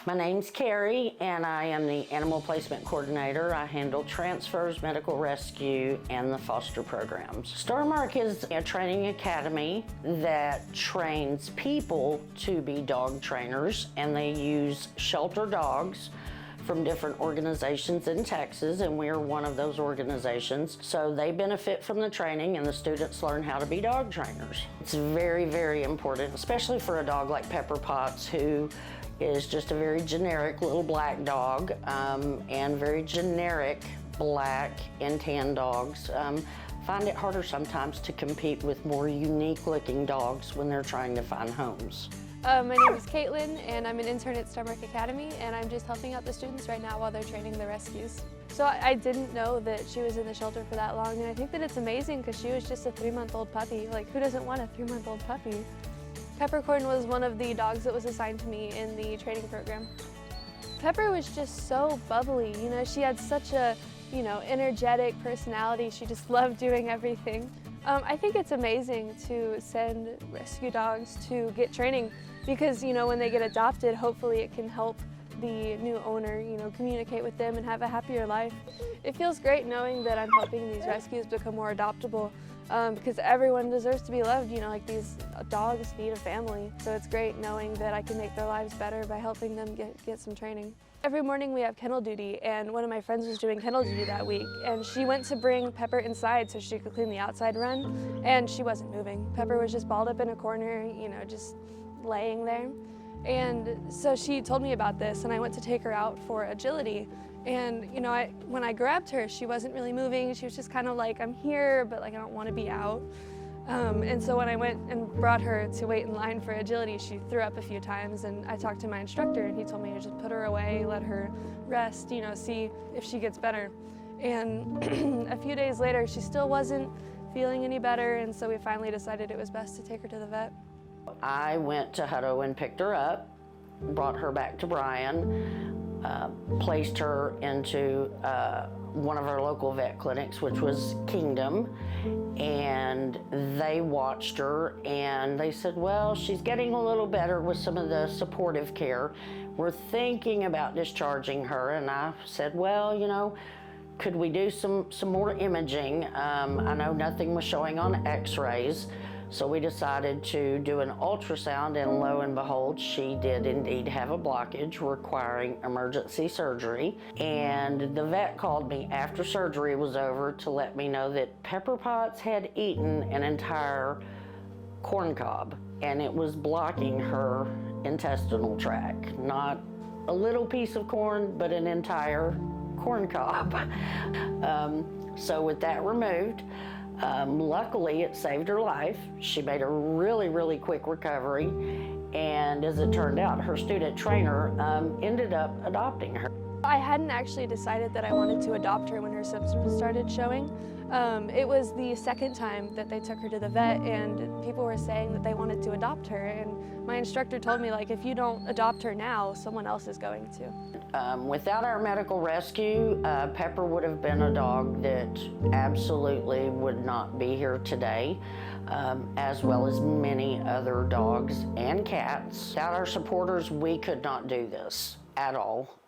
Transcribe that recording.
My name's Carrie, and I am the Animal Placement Coordinator. I handle transfers, medical rescue, and the foster programs. Starmark is a training academy that trains people to be dog trainers, and they use shelter dogs from different organizations in Texas, and we are one of those organizations. So they benefit from the training, and the students learn how to be dog trainers. It's very, very important, especially for a dog like Pepper Potts, who is just a very generic little black dog, and very generic black and tan dogs find it harder sometimes to compete with more unique looking dogs when they're trying to find homes. My name is Caitlin, and I'm an intern at Starmark Academy, and I'm just helping out the students right now while they're training the rescues. So I didn't know that she was in the shelter for that long, and I think that it's amazing because she was just a 3-month-old puppy. Like, who doesn't want a 3-month-old puppy? Peppercorn was one of the dogs that was assigned to me in the training program. Pepper was just so bubbly, you know, she had such a, energetic personality. She just loved doing everything. I think it's amazing to send rescue dogs to get training because, when they get adopted, hopefully it can help the new owner, communicate with them and have a happier life. It feels great knowing that I'm helping these rescues become more adoptable because everyone deserves to be loved, these dogs need a family. So it's great knowing that I can make their lives better by helping them get some training. Every morning we have kennel duty, and one of my friends was doing kennel duty that week, and she went to bring Pepper inside so she could clean the outside run, and she wasn't moving. Pepper was just balled up in a corner, just laying there. And so she told me about this, and I went to take her out for agility. And when I grabbed her, she wasn't really moving. She was just kind of like, I'm here, but like I don't want to be out. And so when I went and brought her to wait in line for agility, she threw up a few times, and I talked to my instructor, and he told me to just put her away, let her rest, see if she gets better. And a few days later, she still wasn't feeling any better, and so we finally decided it was best to take her to the vet. I went to Hutto and picked her up, brought her back to Bryan, placed her into one of our local vet clinics, which was Kingdom, and they watched her and they said, well, she's getting a little better with some of the supportive care. We're thinking about discharging her. And I said, well, could we do some more imaging? I know nothing was showing on x-rays. So we decided to do an ultrasound, and lo and behold, she did indeed have a blockage requiring emergency surgery. And the vet called me after surgery was over to let me know that Pepper Potts had eaten an entire corn cob, and it was blocking her intestinal tract. Not a little piece of corn, but an entire corn cob. So with that removed, luckily, it saved her life. She made a really, really quick recovery, and as it turned out, her student trainer ended up adopting her. I hadn't actually decided that I wanted to adopt her when her symptoms started showing. It was the second time that they took her to the vet, and people were saying that they wanted to adopt her, and my instructor told me, like, if you don't adopt her now, someone else is going to. Without our medical rescue, Pepper would have been a dog that absolutely would not be here today, as well as many other dogs and cats. Without our supporters, we could not do this at all.